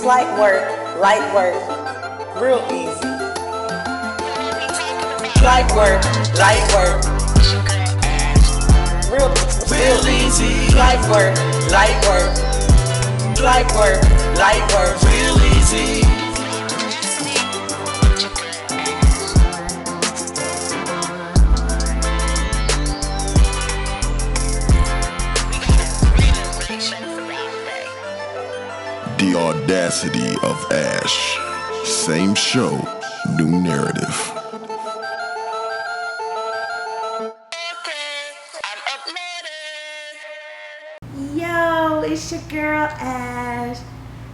Light work, real easy. Light work, real easy. Light work, real easy. The audacity of Ash. Same show, new narrative. Yo, it's your girl Ash.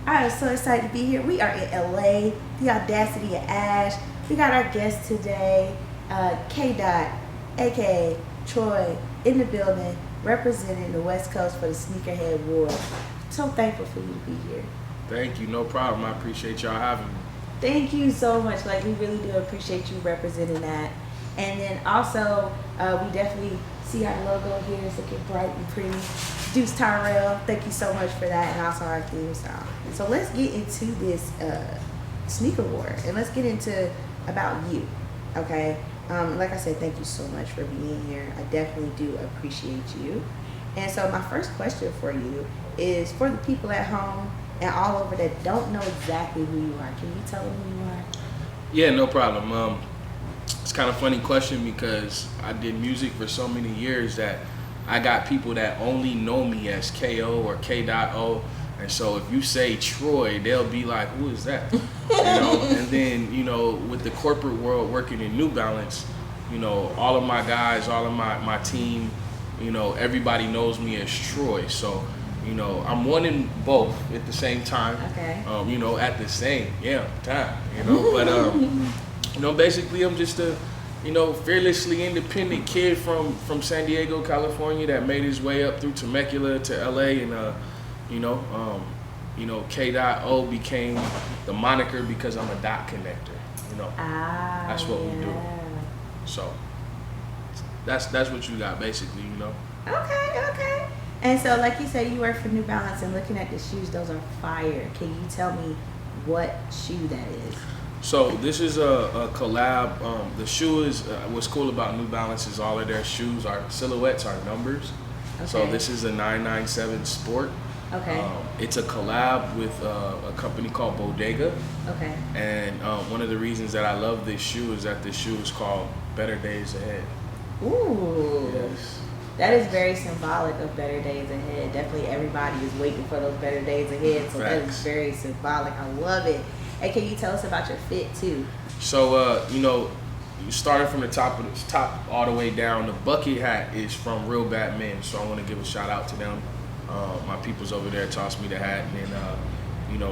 I am so excited to be here. We are in LA, the audacity of Ash. We got our guest today, Kdotoh, aka Troy, in the building, representing the West Coast for the Sneakerhead War. So thankful for you to be here. Thank you, no problem. I appreciate y'all having me. Thank you so much. Like, we really do appreciate you representing that. And then also, we definitely see our logo here is looking bright and pretty. Deuce Tyrell, thank you so much for that, and also our theme song. So let's get into this sneaker war, and let's get into about you, okay? Like I said, thank you so much for being here. I definitely do appreciate you. And so my first question for you is for the people at home and all over that don't know exactly who you are. Can you tell them who you are? Yeah, no problem. It's kind of a funny question because I did music for so many years that I got people that only know me as KO or Kdotoh. And so if you say Troy, they'll be like, who is that? And then, with the corporate world working in New Balance, all of my guys, all of my team, everybody knows me as Troy. So, I'm wanting both at the same time. Okay. At the same time. But basically I'm just a fearlessly independent kid from San Diego, California that made his way up through Temecula to LA, and Kdotoh became the moniker because I'm a dot connector. That's what we do. So that's what you got basically, Okay. And so, like you said, you work for New Balance, and looking at the shoes, those are fire. Can you tell me what shoe that is? So this is a collab. The shoe is what's cool about New Balance is all of their shoes, our silhouettes are numbers. Okay. So this is a 997 Sport. Okay. It's a collab with a company called Bodega. Okay. And one of the reasons that I love this shoe is that this shoe is called Better Days Ahead. Ooh. Yes. That is very symbolic of better days ahead. Definitely everybody is waiting for those better days ahead. So that is very symbolic. I love it. And can you tell us about your fit too? So, you started from the top all the way down. The bucket hat is from Real Bad Men, so I want to give a shout out to them. My peoples over there tossed me the hat, and then,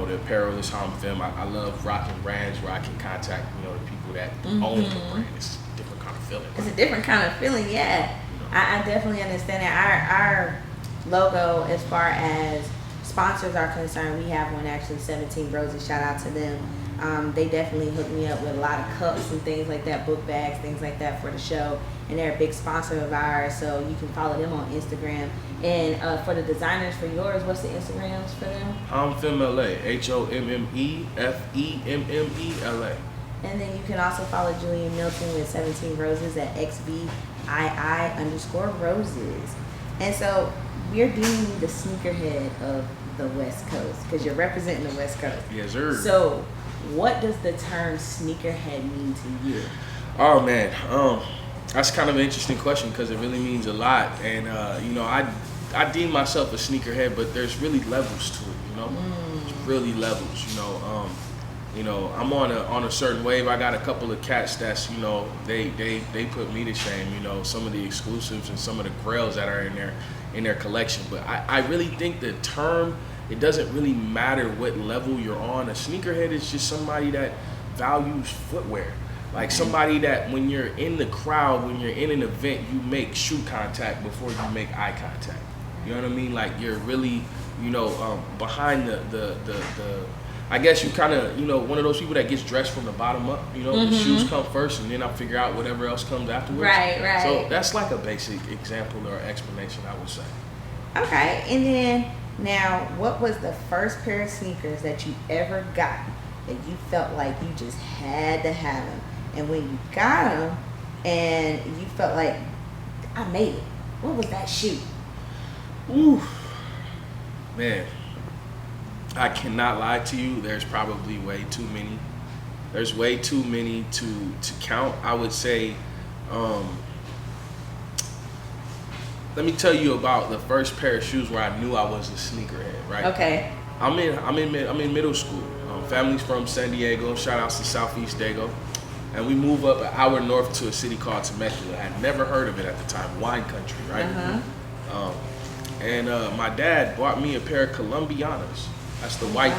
the apparel is how I'm feeling. I love rocking brands where I can contact, the people that own the brand. It's a different kind of feeling. It's a different kind of feeling, yeah. I definitely understand that. Our logo, as far as sponsors are concerned, we have one actually, 17 Roses. Shout out to them. They definitely hooked me up with a lot of cups and things like that, book bags, things like that for the show. And they're a big sponsor of ours, so you can follow them on Instagram. And for the designers for yours, what's the Instagrams for them? HommFemLA, HommFemmela. And then you can also follow Julian Milton with 17 Roses at XVII_roses. And so we're doing the sneakerhead of the West Coast because you're representing the West Coast. Yes, sir. So what does the term sneakerhead mean to you? Oh, man. That's kind of an interesting question because it really means a lot. And, I deem myself a sneakerhead, but there's really levels to it, There's really levels, I'm on a certain wave. I got a couple of cats that's, they put me to shame, some of the exclusives and some of the grails that are in their collection. But I really think the term, it doesn't really matter what level you're on. A sneakerhead is just somebody that values footwear. Like somebody that when you're in the crowd, when you're in an event, you make shoe contact before you make eye contact. You know what I mean? Like you're really, behind the I guess you kind of, one of those people that gets dressed from the bottom up, the shoes come first and then I figure out whatever else comes afterwards. Right. So that's like a basic example or explanation, I would say. Okay, and then Now, what was the first pair of sneakers that you ever got that you felt like you just had to have them? And when you got them and you felt like, I made it, what was that shoe? Ooh, man, I cannot lie to you. There's probably way too many. There's way too many to count. I would say, let me tell you about the first pair of shoes where I knew I was a sneakerhead. Right? Okay. I'm in middle school. Family's from San Diego. Shout outs to Southeast Dago. And we move up an hour north to a city called Temecula. I had never heard of it at the time. Wine country, right? Uh-huh. And my dad bought me a pair of Columbianas. That's the white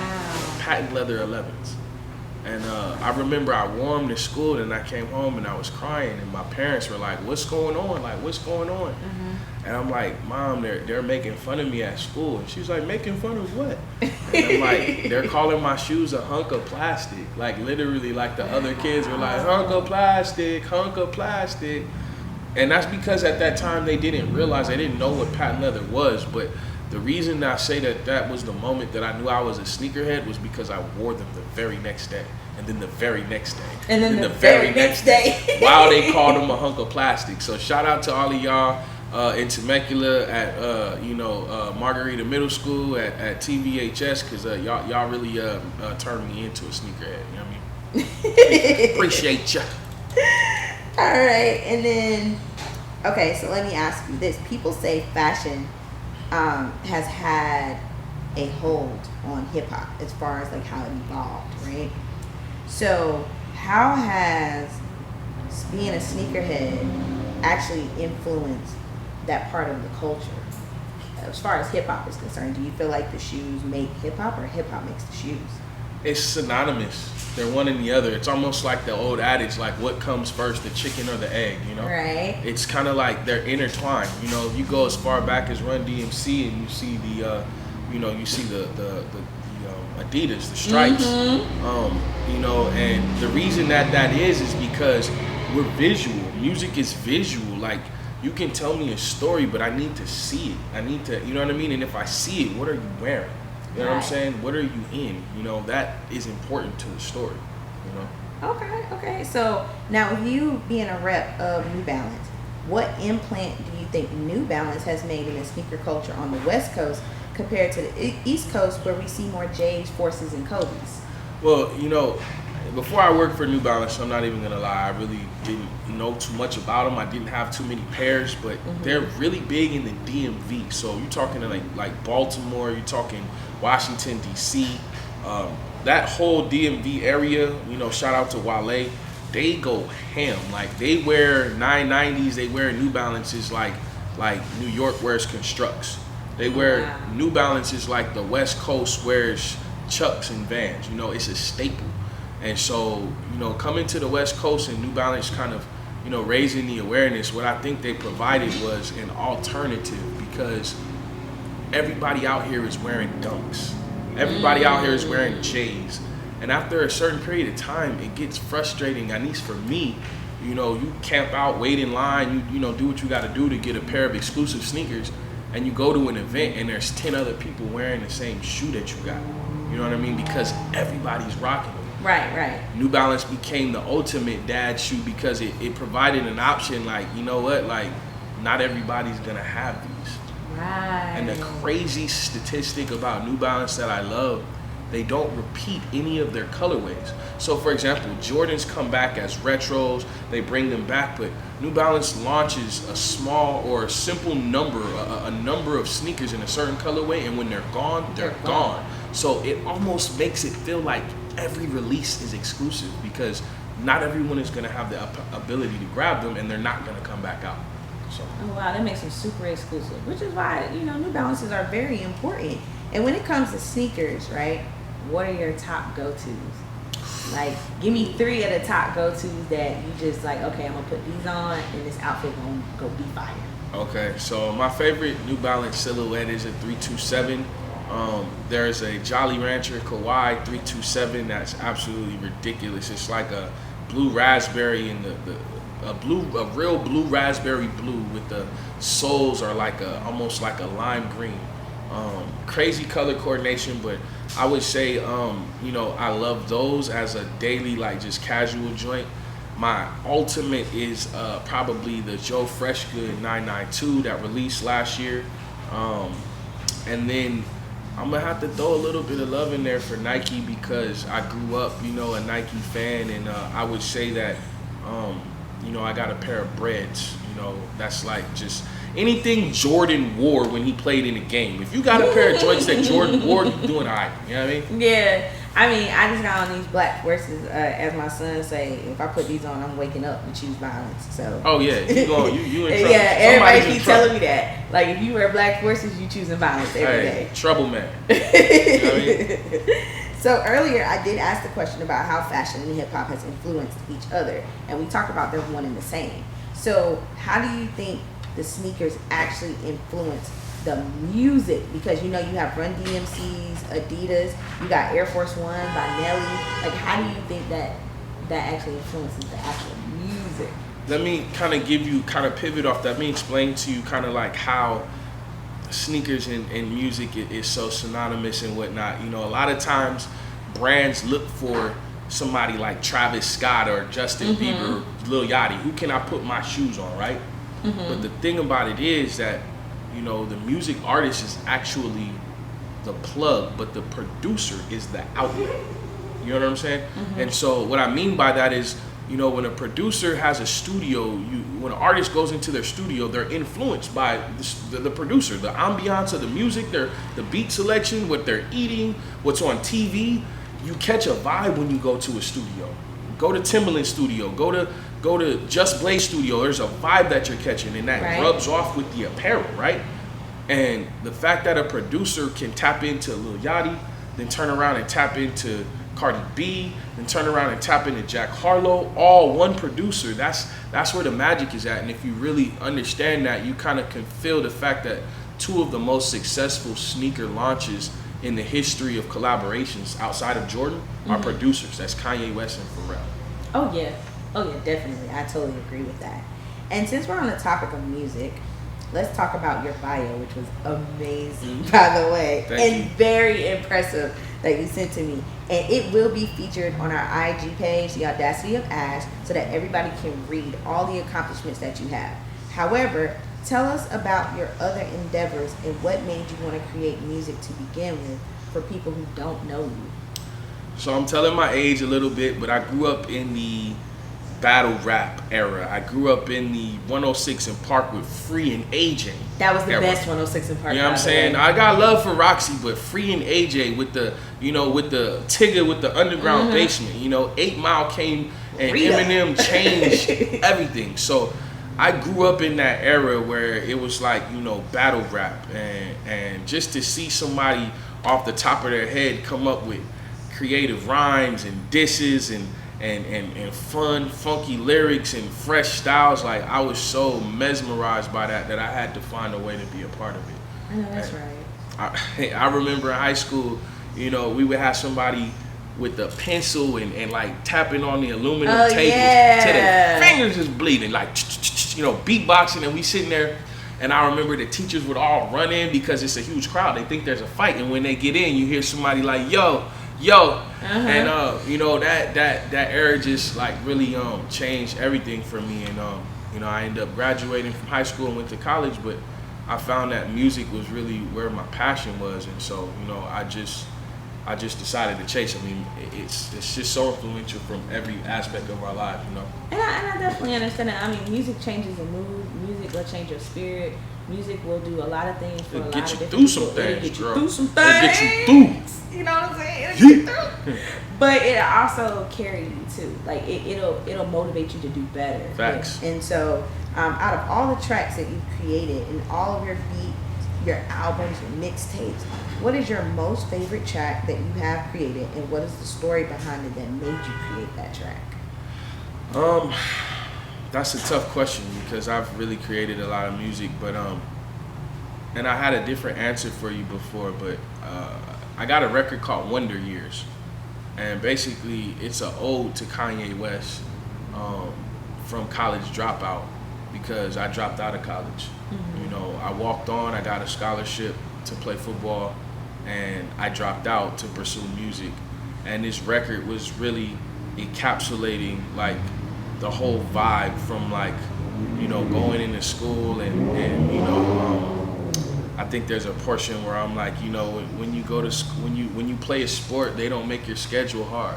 patent leather 11s. And I remember I wore them to school, and I came home and I was crying, and my parents were like, "What's going on? Like, what's going on?" And I'm like, "Mom, they're making fun of me at school." And she's like, "Making fun of what?" And I'm like, "They're calling my shoes a hunk of plastic." Like literally, like the other kids were like, "Hunk of plastic, hunk of plastic." And that's because at that time they didn't realize, they didn't know what patent leather was. But the reason I say that was the moment that I knew I was a sneakerhead was because I wore them the very next day. And then the very next day. And then the very next day. While they called them a hunk of plastic. So shout out to all of y'all in Temecula at Margarita Middle School at TVHS, because y'all really turned me into a sneakerhead. You know what I mean? Appreciate ya. All right, and then, okay, so let me ask you this. People say fashion has had a hold on hip hop as far as like how it evolved, right? So how has being a sneakerhead actually influenced that part of the culture as far as hip hop is concerned? Do you feel like the shoes make hip hop, or hip hop makes the shoes? It's synonymous. They're one and the other. It's almost like the old adage, like what comes first, the chicken or the egg, you know? Right. It's kind of like they're intertwined. You know, if you go as far back as Run DMC and you see the Adidas, the stripes, and the reason that is because we're visual. Music is visual. Like, you can tell me a story, but I need to see it. I need to, you know what I mean? And if I see it, what are you wearing? You know what I'm saying? What are you in? You know, that is important to the story, you know? Okay. So now, with you being a rep of New Balance, what implant do you think New Balance has made in the sneaker culture on the West Coast compared to the East Coast, where we see more J's, Forces, and Kobe's? Well, you know, before I worked for New Balance, I'm not even gonna lie, I really didn't know too much about them. I didn't have too many pairs, but they're really big in the DMV. So you're talking to like Baltimore, you're talking Washington, D.C., that whole DMV area, you know, shout out to Wale, they go ham. Like, they wear 990s, they wear New Balances like New York wears Constructs. They wear New Balances like the West Coast wears Chucks and Vans. You know, it's a staple. And so, you know, coming to the West Coast and New Balance kind of, you know, raising the awareness, what I think they provided was an alternative, because everybody out here is wearing Dunks. Everybody out here is wearing J's. And after a certain period of time, it gets frustrating, at least for me. You know, you camp out, wait in line, you know, do what you got to do to get a pair of exclusive sneakers, and you go to an event and there's 10 other people wearing the same shoe that you got. You know what I mean? Because everybody's rocking them. Right. New Balance became the ultimate dad shoe because it provided an option, like, you know what, like, not everybody's gonna have these. Right. And the crazy statistic about New Balance that I love, they don't repeat any of their colorways. So for example, Jordans come back as retros, they bring them back, but New Balance launches a small or a simple number, a number of sneakers in a certain colorway, and when they're gone, they're gone. So it almost makes it feel like every release is exclusive, because not everyone is gonna have the ability to grab them, and they're not gonna come back out. So. Oh wow, that makes them super exclusive, which is why, you know, New Balances are very important. And when it comes to sneakers, right, what are your top go-tos? Like, give me 3 of the top go-tos that you just like, okay, I'm gonna put these on and this outfit gonna go be fire. Okay, so my favorite New Balance silhouette is a 327. There's a Jolly Rancher Kawhi 327 that's absolutely ridiculous. It's like a blue raspberry and a real blue raspberry blue with the soles are like almost like a lime green. crazy color coordination, but I would say, you know, I love those as a daily, like just casual joint. My ultimate is probably the Joe Freshgood 992 that released last year. And then I'm gonna have to throw a little bit of love in there for Nike because I grew up, you know, a Nike fan, and I would say that, you know, I got a pair of Breads, you know, that's like just anything Jordan wore when he played in the game. If you got a pair of joints that Jordan wore, you're doing all right. You know what I mean? Yeah. I mean, I just got on these black forces, as my son say, if I put these on, I'm waking up and choose violence. So. Oh yeah, you in trouble. Yeah, everybody keep telling me that. Like, if you wear black forces, you choosing violence every day. Trouble man. You know what I mean? So earlier, I did ask the question about how fashion and hip hop has influenced each other, and we talked about they're one and the same. So how do you think the sneakers actually influence the music? Because you know you have Run DMC's, Adidas, you got Air Force One by Nelly. Like, how do you think that actually influences the actual music? Let me kind of pivot off that. Let me explain to you kind of like how sneakers and music is so synonymous and whatnot. You know, a lot of times brands look for somebody like Travis Scott or Justin Bieber, Lil Yachty. Who can I put my shoes on, right? But the thing about it is that, you know, the music artist is actually the plug, but the producer is the outlet. You know what I'm saying? And so what I mean by that is, you know, when a producer has a studio, when an artist goes into their studio, they're influenced by the producer, the ambiance of the music, the beat selection, what they're eating, what's on TV. You catch a vibe when you go to a studio. Go to Timbaland studio, go to Just Blaze studio. There's a vibe that you're catching, and that rubs off with the apparel, right? And the fact that a producer can tap into Lil Yachty, then turn around and tap into Cardi B, then turn around and tap into Jack Harlow, all one producer, that's where the magic is at. And if you really understand that, you kind of can feel the fact that two of the most successful sneaker launches in the history of collaborations outside of Jordan are producers. That's Kanye West and Pharrell. Oh yeah, definitely. I totally agree with that. And since we're on the topic of music, let's talk about your bio, which was amazing, by the way. Thank you. Very impressive that you sent to me. And it will be featured on our IG page, The Audacity of Ash, so that everybody can read all the accomplishments that you have. However, tell us about your other endeavors and what made you want to create music to begin with for people who don't know you. So I'm telling my age a little bit, but I grew up in the battle rap era. I grew up in the 106 in Park with Free and AJ. That was the best 106 in Park. You know what I'm saying? I got love for Roxy, but Free and AJ with the Tigger with the underground basement. You know, 8 Mile came and Rita. Eminem changed everything. So I grew up in that era where it was like, you know, battle rap, and just to see somebody off the top of their head come up with creative rhymes and disses and fun, funky lyrics and fresh styles, like I was so mesmerized by that I had to find a way to be a part of it. I know that's right. I remember in high school, you know, we would have somebody with the pencil and like tapping on the aluminum tables till their fingers is bleeding, like, you know, beatboxing, and we sitting there. And I remember the teachers would all run in because it's a huge crowd. They think there's a fight, and when they get in, you hear somebody like, yo, and you know, that era just like really changed everything for me. And you know, I ended up graduating from high school and went to college, but I found that music was really where my passion was, and so, you know, I just decided to chase. I mean, it's just so influential from every aspect of our lives, you know. And I definitely understand that. I mean, music changes the mood. Music will change your spirit. Music will do a lot of things for a lot of different people. It'll get you through some things, It'll get you through. You know what I'm saying? It'll get you through. But it'll also carry you too. Like it'll motivate you to do better. Facts. And so, out of all the tracks that you've created and all of your beats, your albums, your mixtapes, what is your most favorite track that you have created, and what is the story behind it that made you create that track? That's a tough question because I've really created a lot of music, but and I had a different answer for you before, but I got a record called Wonder Years, and basically it's an ode to Kanye West from College Dropout, because I dropped out of college. You know, I walked on, I got a scholarship, to play football, and I dropped out to pursue music. And this record was really encapsulating like the whole vibe from like, you know, going into school and you know, I think there's a portion where I'm like, you know, when you go to when you play a sport, they don't make your schedule hard.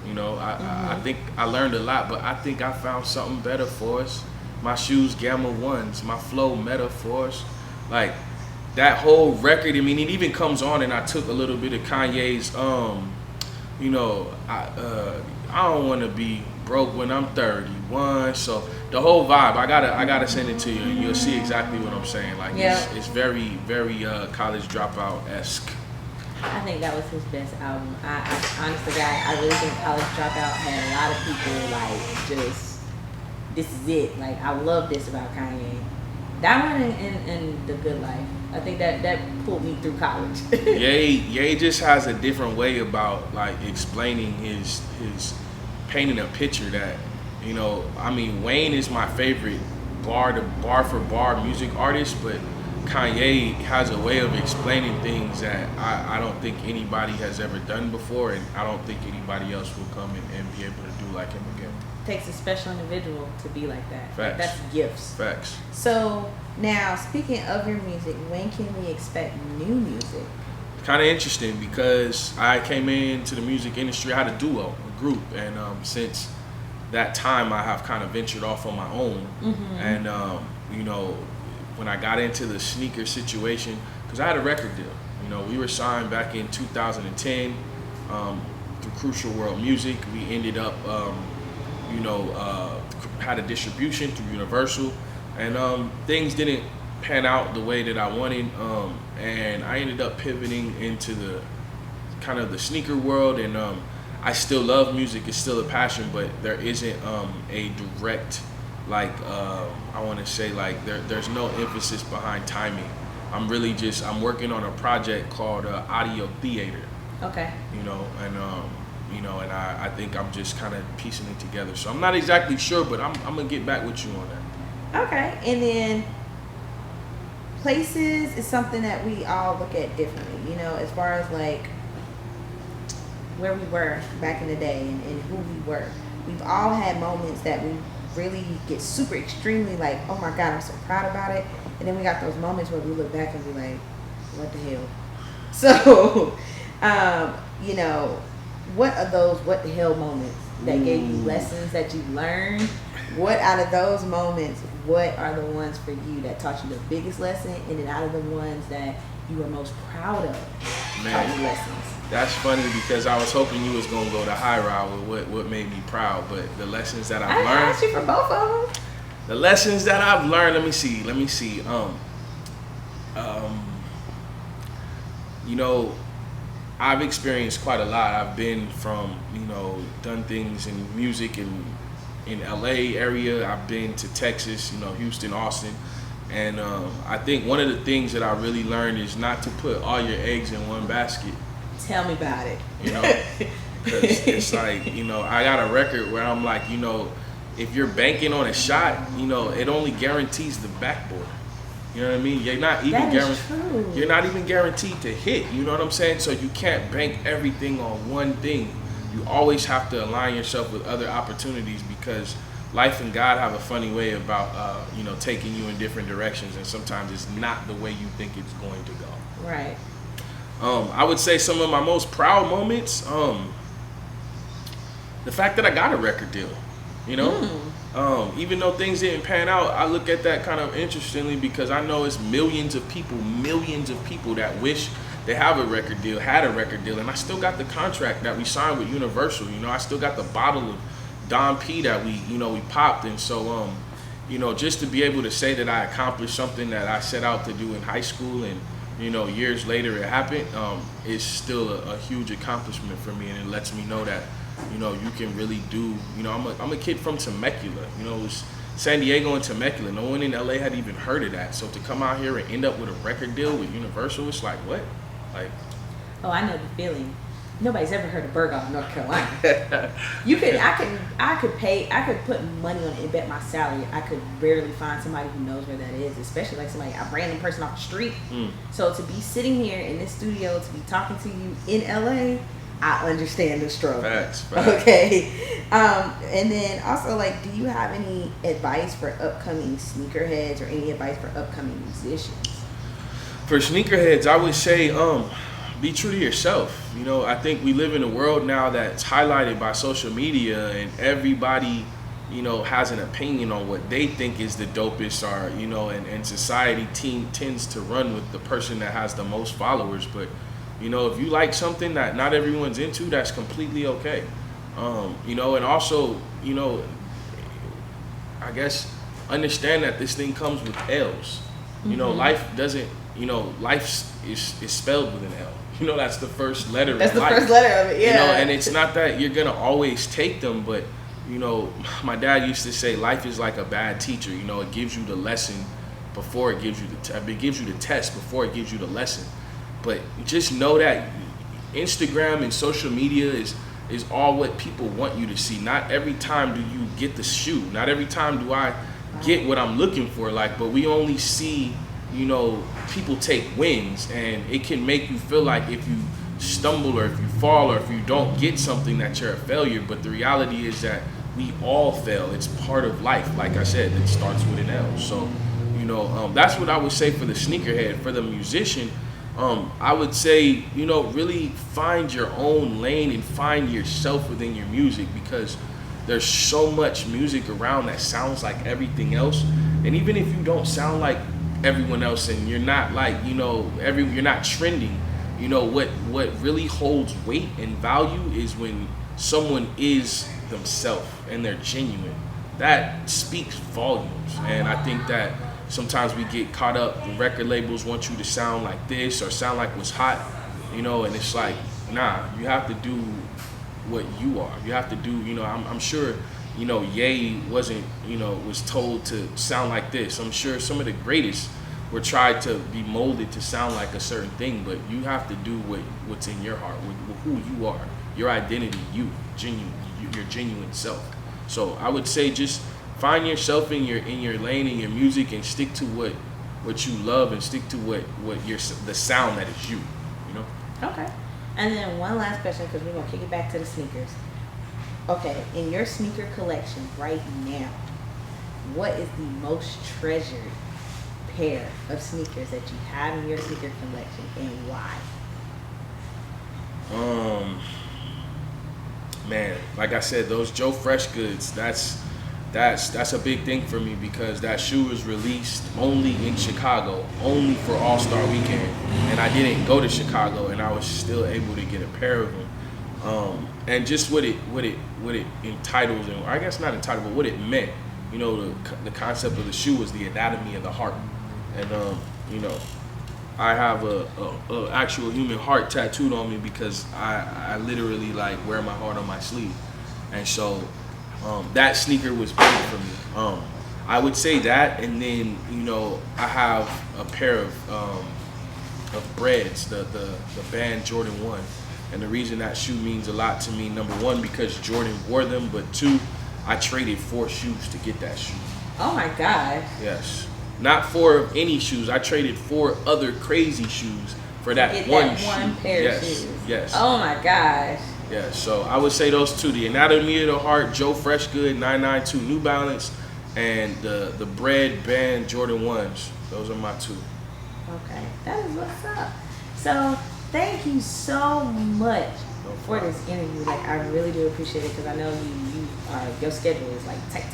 You know, I think I learned a lot, but I think I found something better for us. My shoes Gamma 1s, my flow metaphors, like that whole record. I mean, it even comes on, and I took a little bit of Kanye's, you know, I don't want to be broke when I'm 31. So the whole vibe, I gotta send it to you, and you'll see exactly what I'm saying. Like, it's very, very college dropout-esque. I think that was his best album. I honestly, guy, I really think College Dropout had a lot of people like just, this is it. Like, I love this about Kanye. That one and The Good Life. I think that pulled me through college. Ye just has a different way about like explaining his painting a picture that, you know, I mean, Wayne is my favorite bar for bar music artist, but Kanye has a way of explaining things that I don't think anybody has ever done before, and I don't think anybody else will come and be able to do like him again. Takes a special individual to be like that. Facts. That's gifts. Facts. So now, speaking of your music, when can we expect new music? Kind of interesting because I came into the music industry, I had a duo, a group, and since that time I have kind of ventured off on my own. And you know, when I got into the sneaker situation, because I had a record deal, you know, we were signed back in 2010 through Crucial World Music. We ended up you know, had a distribution through Universal, and things didn't pan out the way that I wanted, and I ended up pivoting into the kind of the sneaker world, and I still love music, it's still a passion, but there isn't a direct, like, I want to say, like, there's no emphasis behind timing. I'm working on a project called Audio Theater. Okay. You know, and you know, and I think I'm just kind of piecing it together. So I'm not exactly sure, but I'm gonna get back with you on that. Okay, and then places is something that we all look at differently, you know, as far as like where we were back in the day and who we were. We've all had moments that we really get super extremely like, oh my God, I'm so proud about it. And then we got those moments where we look back and be like, what the hell? So, you know, what are those what the hell moments that gave you lessons that you learned? What out of those moments, what are the ones for you that taught you the biggest lesson, and then out of the ones that you were most proud of, taught you lessons? That's funny because I was hoping you was gonna go the high route with what made me proud, but the lessons that I've learned. I asked you for both of them. The lessons that I've learned. Let me see. You know, I've experienced quite a lot. I've been from, you know, done things in music in LA area. I've been to Texas, you know, Houston, Austin. And I think one of the things that I really learned is not to put all your eggs in one basket. Tell me about it. You know, because it's like, you know, I got a record where I'm like, you know, if you're banking on a shot, you know, it only guarantees the backboard. You know what I mean? You're not even guaranteed to hit. You know what I'm saying? So you can't bank everything on one thing. You always have to align yourself with other opportunities, because life and God have a funny way about, you know, taking you in different directions, and sometimes it's not the way you think it's going to go. Right. I would say some of my most proud moments, the fact that I got a record deal, you know? Even though things didn't pan out, I look at that kind of interestingly, because I know it's millions of people that wish they have a record deal, had a record deal, and I still got the contract that we signed with Universal. You know, I still got the bottle of Don P that we popped. And so, you know, just to be able to say that I accomplished something that I set out to do in high school, and, you know, years later it happened, is still a huge accomplishment for me. And it lets me know that, you know, you can really do, you know, I'm a kid from Temecula, you know, it was San Diego and Temecula. No one in LA had even heard of that. So to come out here and end up with a record deal with Universal, it's like, what? Like, oh, I know the feeling. Nobody's ever heard of Burgos, North Carolina. I could put money on it and bet my salary. I could barely find somebody who knows where that is, especially like somebody, a random person off the street. So to be sitting here in this studio, to be talking to you in LA, I understand the struggle. Facts. Okay. And then also, like, do you have any advice for upcoming sneakerheads or any advice for upcoming musicians? For sneakerheads, I would say, be true to yourself. You know, I think we live in a world now that's highlighted by social media, and everybody, you know, has an opinion on what they think is the dopest, or, you know, and society tends to run with the person that has the most followers. But, you know, if you like something that not everyone's into, that's completely okay. You know, and also, you know, I guess understand that this thing comes with L's. You know, life doesn't, you know, life is spelled with an L. You know, that's the first letter of life. That's the first letter of it, yeah. You know, and it's not that you're going to always take them, but, you know, my dad used to say life is like a bad teacher. You know, it gives you the lesson before it gives you it gives you the test before it gives you the lesson. But just know that Instagram and social media is all what people want you to see. Not every time do you get the shoe. Not every time do I get what I'm looking for. Like, but we only see, you know, people take wins, and it can make you feel like if you stumble or if you fall or if you don't get something that you're a failure. But the reality is that we all fail. It's part of life. Like I said, it starts with an L. So, you know, that's what I would say for the sneakerhead. For the musician, I would say, you know, really find your own lane and find yourself within your music, because there's so much music around that sounds like everything else. And even if you don't sound like everyone else and you're not like, you know, you're not trending, you know, what really holds weight and value is when someone is themselves and they're genuine. That speaks volumes. And I think that sometimes we get caught up, the record labels want you to sound like this or sound like what's hot, you know, and it's like, nah, you have to do what you are. You have to do, you know, I'm sure, you know, Ye wasn't, you know, was told to sound like this. I'm sure some of the greatest were tried to be molded to sound like a certain thing, but you have to do what's in your heart, who you are, your identity, your genuine self. So I would say just find yourself in your lane, in your music, and stick to what you love, and stick to what the sound that is you know? Okay. And then one last question, because we're going to kick it back to the sneakers. Okay, in your sneaker collection right now, what is the most treasured pair of sneakers that you have in your sneaker collection, and why? Man, like I said, those Joe Fresh goods, that's a big thing for me, because that shoe was released only in Chicago, only for All-Star Weekend, and I didn't go to Chicago, and I was still able to get a pair of them. And just what it entitles, and I guess not entitled, but what it meant. You know, the concept of the shoe was the anatomy of the heart, and you know, I have a actual human heart tattooed on me, because I literally like wear my heart on my sleeve, and so that sneaker was big for me. I would say that, and then, you know, I have a pair of breads, the band Jordan 1. And the reason that shoe means a lot to me, number one, because Jordan wore them, but two, I traded 4 shoes to get that shoe. Oh my gosh. Yes. Not 4 any shoes. I traded 4 other crazy shoes for that one pair of shoes. Yes. Oh my gosh. Yeah, so I would say those two: the Anatomy of the Heart, Joe Fresh Good 992 New Balance, and the Bread Band Jordan 1s. Those are my 2. Okay, that is what's up. So thank you so much for this interview. Like, I really do appreciate it, because I know your schedule is like tight.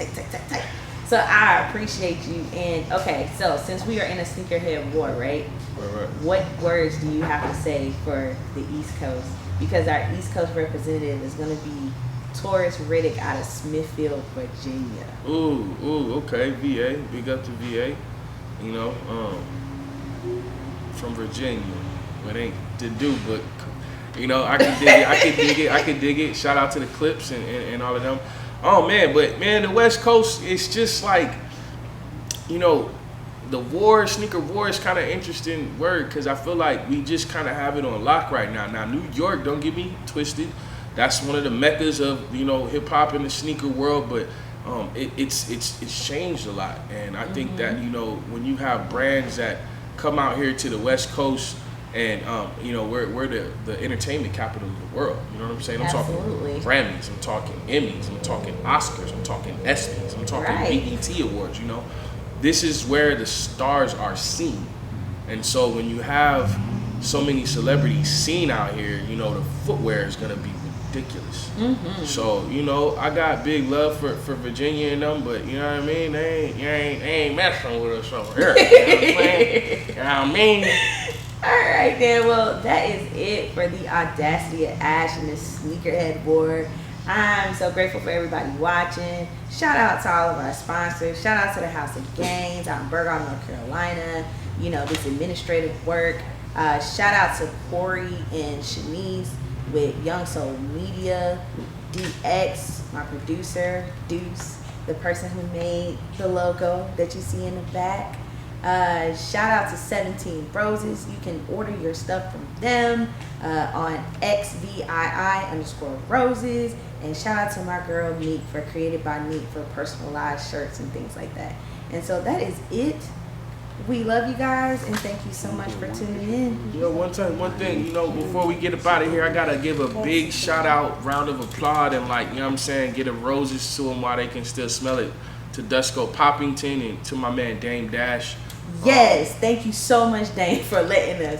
So I appreciate you. And okay, so since we are in a sneakerhead war, right? Right. What words do you have to say for the East Coast? Because our East Coast representative is going to be Taurus Riddick out of Smithfield, Virginia. Ooh, okay, VA. Big up to VA. You know, from Virginia. It ain't to do, but, you know, I can dig it. Shout out to the Clips and all of them. Oh man, but man, the West Coast, it's just like, you know, the war, sneaker war is kind of interesting word because I feel like we just kind of have it on lock right now. Now, New York, don't get me twisted, that's one of the meccas of, you know, hip hop and the sneaker world, but it's changed a lot. And I think that, you know, when you have brands that come out here to the West Coast and, you know, we're the entertainment capital of the world. You know what I'm saying? I'm Absolutely. talking Grammys, I'm talking Emmys, I'm talking Oscars, I'm talking ESPYs, I'm talking BET Awards, you know. This is where the stars are seen. And so when you have so many celebrities seen out here, you know, the footwear is going to be ridiculous. So, you know, I got big love for Virginia and them, but you know what I mean? They ain't messing with us over here. You know what I'm saying? You know what I mean? All right, then. Well, that is it for the audacity of Ash and the sneakerhead war. I'm so grateful for everybody watching. Shout out to all of our sponsors. Shout out to the House of Gains out in Burgos, North Carolina. You know, this administrative work. Shout out to Corey and Shanice with Young Soul Media. DX, my producer. Deuce, the person who made the logo that you see in the back. Shout out to 17 Roses. You can order your stuff from them on XVII_roses. And shout out to my girl Neek for Created by Neek for personalized shirts and things like that. And so that is it. We love you guys and thank you so much for tuning in. You know, one thing, you know, before we get up out of here, I gotta give a big shout out, round of applause, and like, you know what I'm saying, get a roses to them while they can still smell it. To Dusko Poppington and to my man Dame Dash. Yes, thank you so much, Dane, for letting us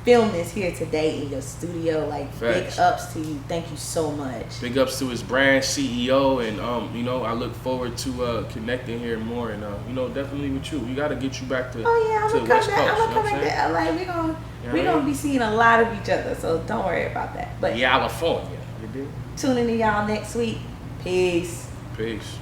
film this here today in your studio. Like, Facts. big ups to you. Thank you so much. Big ups to his brand CEO, and you know, I look forward to connecting here more, and you know, definitely with you. We gotta get you back to Oh yeah, to I'm the gonna West come back. Coast. I'm gonna come back to LA. We're gonna be seeing a lot of each other, so don't worry about that. But California. You did? tune in to y'all next week. Peace. Peace.